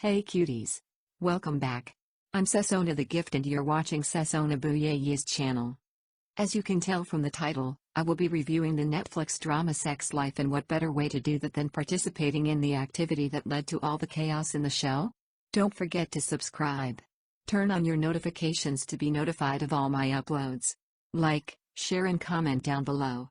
Hey cuties. Welcome back. I'm Sesona the Gift and you're watching Sesona Buyeye's channel. As you can tell from the title, I will be reviewing the Netflix drama Sex Life, and what better way to do that than participating in the activity that led to all the chaos in the show? Don't forget to subscribe. Turn on your notifications to be notified of all my uploads. Like, share and comment down below.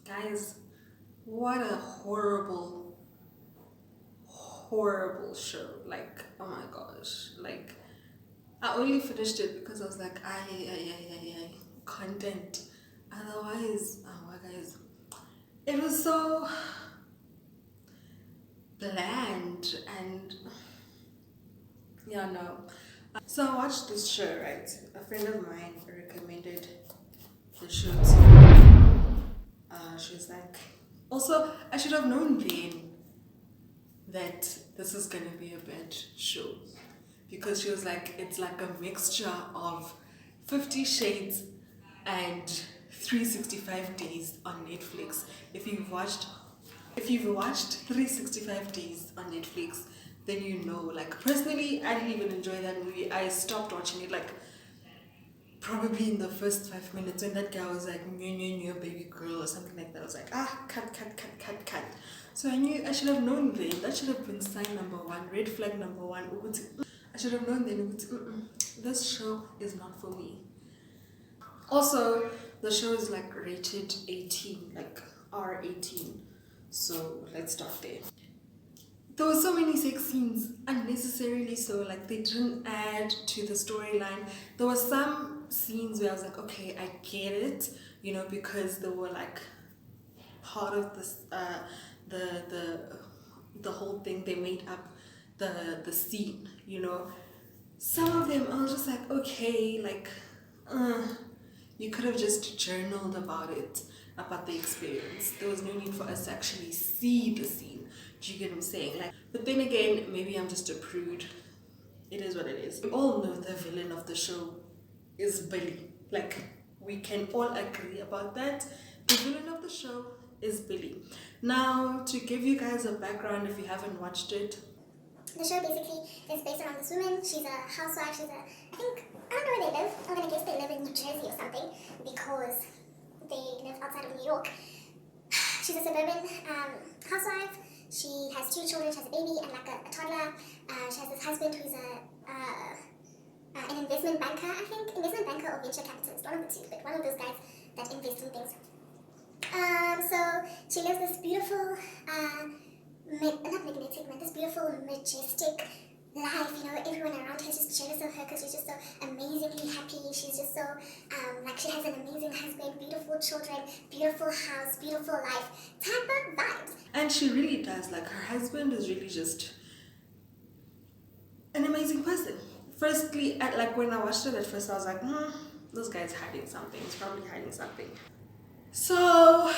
Guys, what a horrible show. Like, oh my gosh. Like, I only finished it because I was like, I, content. Otherwise, oh my guys, it was so bland and yeah, no. So I watched this show, right? A friend of mine recommended the show to me. She was like, also, I should have known then that this is gonna be a bad show, because she was like, it's like a mixture of 50 Shades and 365 Days on Netflix. If you've watched 365 Days on Netflix, then you know. Like, personally, I didn't even enjoy that movie. I stopped watching it like probably in the first 5 minutes when that guy was like, new baby girl or something like that. I was like, cut. So I knew, I should have known then. That should have been sign number one, red flag number one. I should have known then, this show is not for me. Also, the show is like rated 18, like R18. So let's start there. There were so many sex scenes, unnecessarily so. Like, they didn't add to the storyline. There were some scenes where I was like, okay, I get it, because they were like part of this, the whole thing. They made up the scene. Some of them I was just like, okay, like, you could have just journaled about it, about the experience. There was no need for us to actually see the scene. Do you get what I'm saying? Like, but then again, maybe I'm just a prude. It is what it is. We all know the villain of the show is Billy. Like, we can all agree about that. The villain of the show is Billy. Now, to give you guys a background if you haven't watched it, the show basically is based around this woman. She's a housewife. I don't know where they live. I'm gonna guess they live in New Jersey or something, because they live outside of New York. She's a suburban housewife. She has 2 children. She has a baby and like a toddler. She has this husband who's an investment banker, I think. Investment banker or venture capitalist, one of the two, but one of those guys that invest in things. So she lives this beautiful, this beautiful, majestic life. Everyone around her is just jealous of her because she's just so amazingly happy. She's just so, like, she has an amazing husband, beautiful children, beautiful house, beautiful life type of vibes. And she really does. Like, her husband is really just an amazing person. Firstly, like, when I watched it at first, I was like, this guy's hiding something. He's probably hiding something. So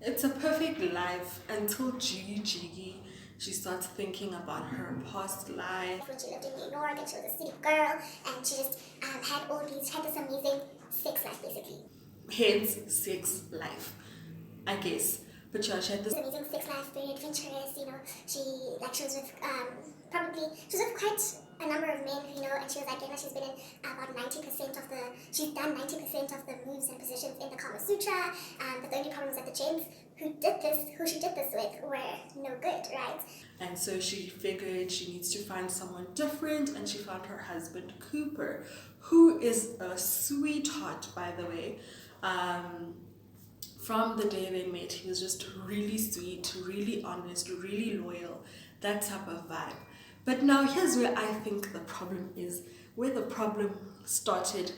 it's a perfect life until Jiggy she starts thinking about her past life. When she lived in New York and she was a city girl, and she just had this amazing sex life, basically. Hence, sex life, I guess. But yeah, she had this amazing sex life, very adventurous. She was with quite a number of men, and she was like, she's been in about 90% of she's done 90% of the moves and positions in the Kama Sutra. But the only problem is that the gents who she did this with, were no good, right? And so she figured she needs to find someone different, and she found her husband Cooper, who is a sweetheart, by the way. From the day they met, he was just really sweet, really honest, really loyal, that type of vibe. But now here's where I think the problem is, where the problem started.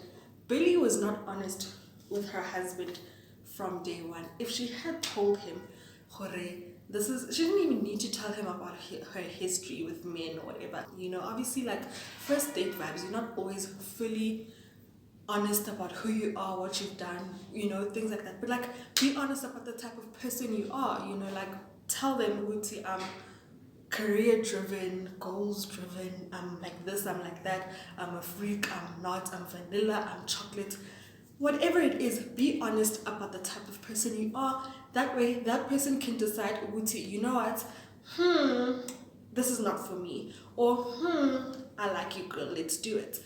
Billy was not honest with her husband from day one. If she had told him, she didn't even need to tell him about her history with men or whatever. Obviously, like, first date vibes, you're not always fully honest about who you are, what you've done, things like that. But, like, be honest about the type of person you are, like, tell them, career driven, goals driven. I'm like this, I'm like that, I'm a freak, I'm not, I'm vanilla, I'm chocolate. Whatever it is, be honest about the type of person you are. That way, that person can decide, Uti, you know what? This is not for me. Or, I like you, girl, let's do it.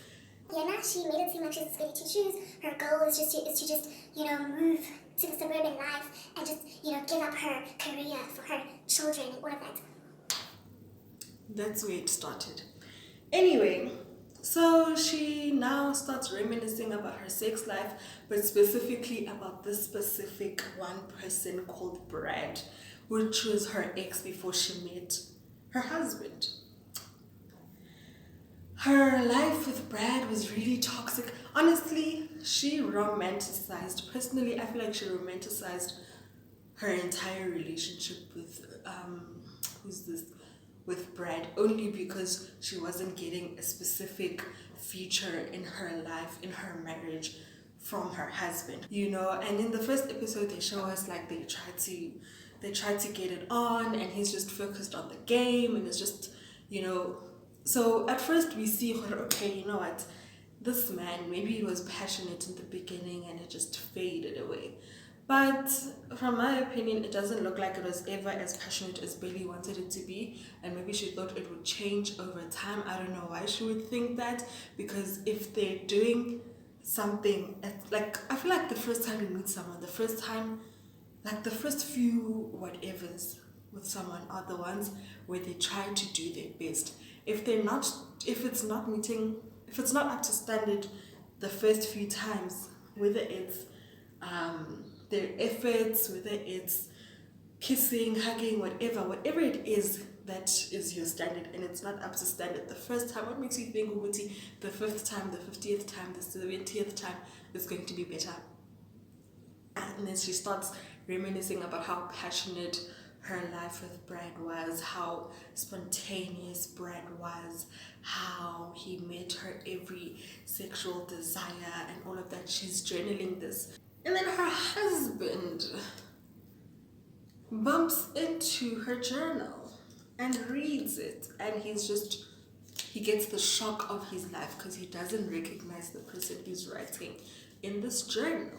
Yana, she made it seem like she's goody two shoes. Her goal is to just, move to the suburban life and just, give up her career for her children and all of that. That's where it started. Anyway, so she now starts reminiscing about her sex life, but specifically about this specific one person called Brad, which was her ex before she met her husband. Her life with Brad was really toxic. Honestly, personally, I feel like she romanticized her entire relationship with who's this with Brad, only because she wasn't getting a specific feature in her life, in her marriage, from her husband. And in the first episode they show us like they tried to get it on, and he's just focused on the game, and it's just, so at first we see, okay, you know what, this man, maybe he was passionate in the beginning and it just faded away. But from my opinion, it doesn't look like it was ever as passionate as Billy wanted it to be. And maybe she thought it would change over time. I don't know why she would think that. Because if they're doing something, like, I feel like the first time you meet someone, the first few whatevers with someone are the ones where they try to do their best. If it's not up to standard the first few times, whether it's their efforts, whether it's kissing, hugging, whatever it is that is your standard, and it's not up to standard the first time, what makes you think, Ubuti, the 5th time, the 50th time, the 70th time is going to be better? And then she starts reminiscing about how passionate her life with Brad was, how spontaneous Brad was, how he met her every sexual desire and all of that. She's journaling this. And then her husband bumps into her journal and reads it, and he gets the shock of his life because he doesn't recognize the person he's writing in this journal.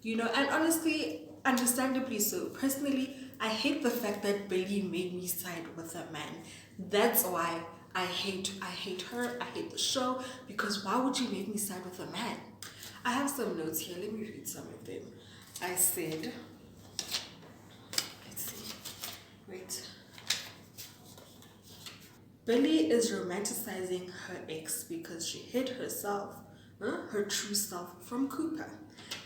And honestly, understandably so. Personally, I hate the fact that Billy made me side with a man. That's why I hate her, I hate the show, because why would you make me side with a man? I have some notes here, let me read some of them. I said, let's see, wait. Billy is romanticizing her ex because she hid herself, her true self, from Cooper.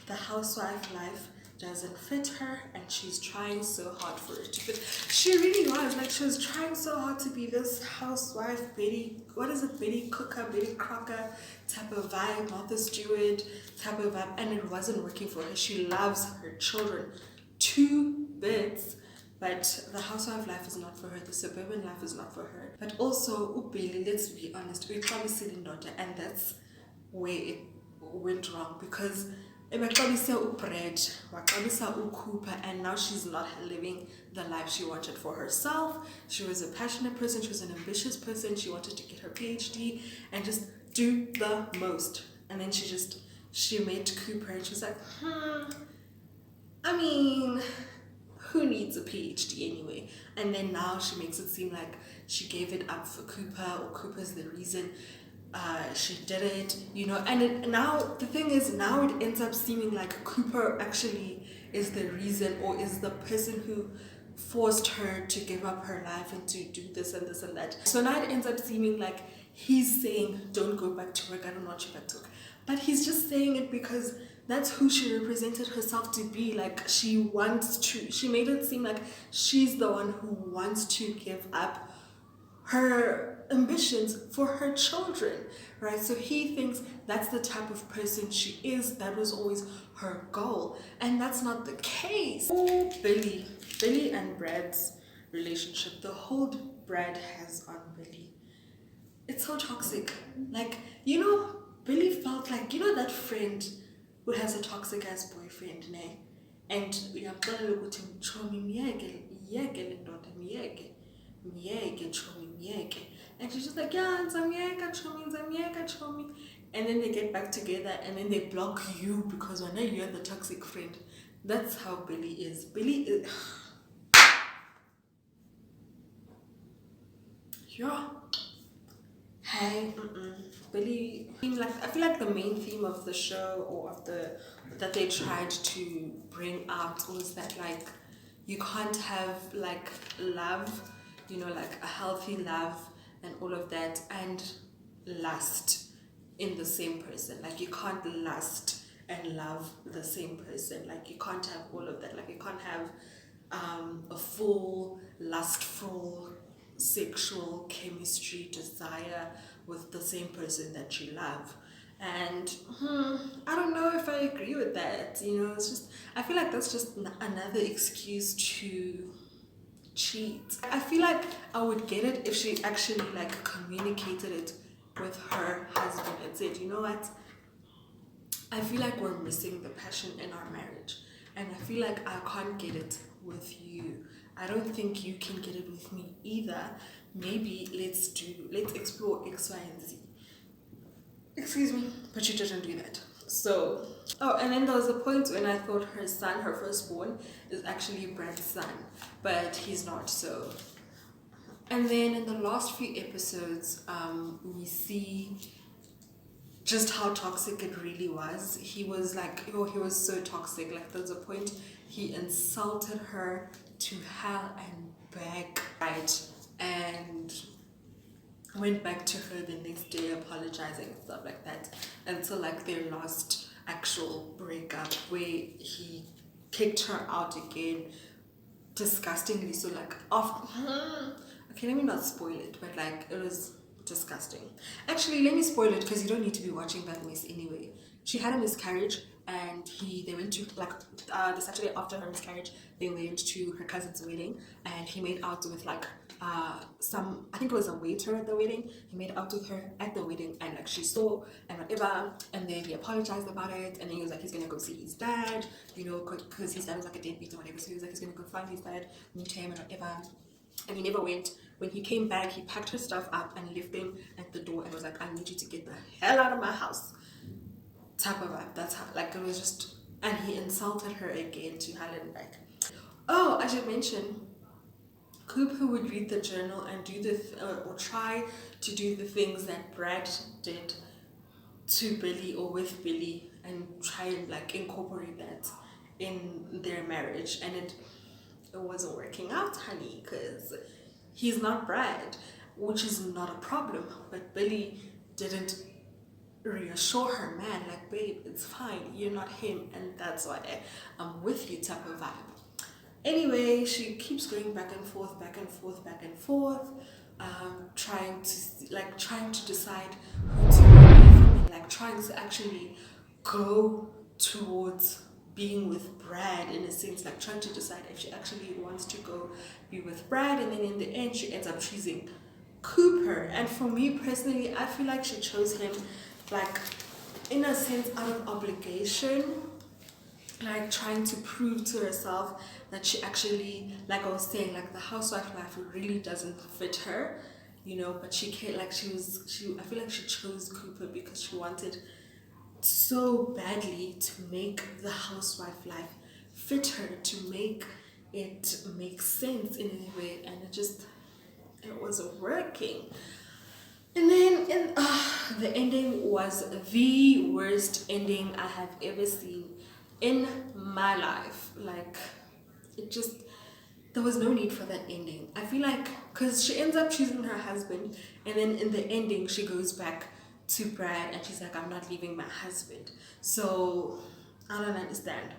The housewife life doesn't fit her, and she's trying so hard for it to fit. She really was, like, she was trying so hard to be this housewife, Betty Cooker, Betty Crocker type of vibe, Martha Stewart type of vibe, and it wasn't working for her. She loves her children to bits, but the housewife life is not for her, the suburban life is not for her. But also, Billy, let's be honest, we probably sitting daughter, and that's where it went wrong, because Brad, Cooper, and now she's not living the life she wanted for herself. She was a passionate person, she was an ambitious person, she wanted to get her PhD and just do the most. And then she met Cooper, and she was like, I mean, who needs a PhD anyway? And then now she makes it seem like she gave it up for Cooper, or Cooper's the reason she did it, and now the thing is, now it ends up seeming like Cooper actually is the reason, or is the person who forced her to give up her life and to do this and this and that. So now it ends up seeming like he's saying, don't go back to work, I don't want you back to work. But he's just saying it because that's who she represented herself to be. Like, she made it seem like she's the one who wants to give up her ambitions for her children, right? So he thinks that's the type of person she is. That was always her goal, and that's not the case. Billy and Brad's relationship, the hold Brad has on Billy, it's so toxic. Like, Billy felt like, that friend who has a toxic ass boyfriend, ne? And uyamxelela ukuthi mchomi miyeke le ndoda, Miyeke, chomi, miyeke. And she's just like, yeah, Nzamiyeka, chomi, Nzamiyeka, chomi. And then they get back together and then they block you because when you're the toxic friend. That's how Billy is. Billy is. Yeah. Hey, Billy. I feel like the main theme of the show or of the that they tried to bring out was that like you can't have like love, like a healthy love and all of that and lust in the same person. Like you can't lust and love the same person. Like you can't have all of that. Like you can't have a full lustful sexual chemistry desire with the same person that you love. And I don't know if I agree with that. It's just, I feel like that's just another excuse to cheat. I feel like I would get it if she actually like communicated it with her husband and said, you know what, I feel like we're missing the passion in our marriage, and I feel like I can't get it with you. I don't think you can get it with me either. Maybe let's explore X, Y, and Z. Excuse me, but she didn't do that. So, oh, and then there was a point when I thought her son, her firstborn, is actually Brad's son, but he's not. So, and then in the last few episodes, we see just how toxic it really was. He was like, he was so toxic. Like there's a point he insulted her to hell and back, right? And went back to her the next day apologizing and stuff like that until like their last actual breakup where he kicked her out again disgustingly. So like after okay, let me not spoil it, but like it was disgusting. Actually, let me spoil it because you don't need to be watching that mess anyway. She had a miscarriage and they went to like the Saturday after her miscarriage, they went to her cousin's wedding and he made out with like some, I think it was a waiter at the wedding. He made out with her at the wedding and like she saw and whatever, and then he apologized about it and then he was like he's gonna go see his dad, because his dad was like a deadbeat or whatever, so he was like he's gonna go find his dad, meet him and whatever. And he never went. When he came back, he packed her stuff up and left them at the door and was like, I need you to get the hell out of my house. Type of vibe. That's how, like, it was just, and he insulted her again to hell and back. Oh, I should mention, Cooper would read the journal and do or try to do the things that Brad did to Billy or with Billy and try and like incorporate that in their marriage, and it wasn't working out, honey, because he's not Brad, which is not a problem, but Billy didn't reassure her, man, like, babe, it's fine, you're not him, and that's why I'm with you type of vibe. Anyway, she keeps going back and forth, back and forth, back and forth, trying to decide who to believe and like trying to actually go towards being with Brad, in a sense, like trying to decide if she actually wants to go be with Brad, and then in the end she ends up choosing Cooper. And for me personally, I feel like she chose him like in a sense out of obligation, like trying to prove to herself that she actually, like I was saying, like the housewife life really doesn't fit her, but she can't, like she I feel like she chose Cooper because she wanted so badly to make the housewife life fit her, to make it make sense in any way, and it wasn't working. And then the ending was the worst ending I have ever seen in my life. Like, there was no need for that ending. I feel like, because she ends up choosing her husband, and then in the ending, she goes back to Brad and she's like, I'm not leaving my husband. So, I don't understand.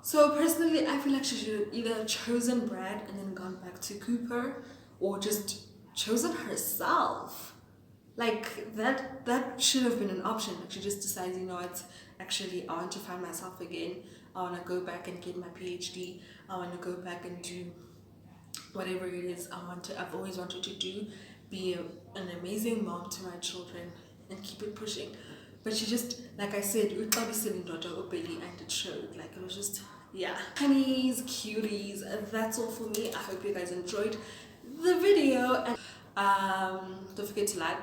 So, personally, I feel like she should have either chosen Brad and then gone back to Cooper, or just chosen herself. Like, that should have been an option. Like, she just decides, actually, I want to find myself again. I want to go back and get my PhD. I want to go back and do whatever it is I've always wanted to do, be an amazing mom to my children and keep it pushing. But she just, like I said, and it showed. Like, it was just, yeah. Honeys, cuties, that's all for me. I hope you guys enjoyed the video, and don't forget to like,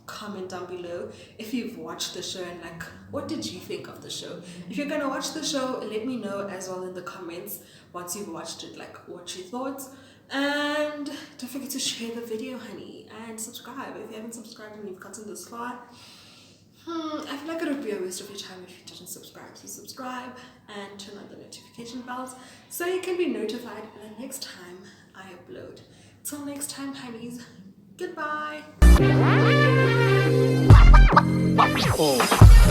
comment down below if you've watched the show and like what did you think of the show. If you're gonna watch the show, let me know as well in the comments once you've watched it, like what you thought. And don't forget to share the video, honey, and subscribe if you haven't subscribed and you've gotten this far. I feel like it would be a waste of your time if you didn't subscribe. So subscribe and turn on the notification bells so you can be notified the next time I upload. Till next time, honeys, goodbye. Oh.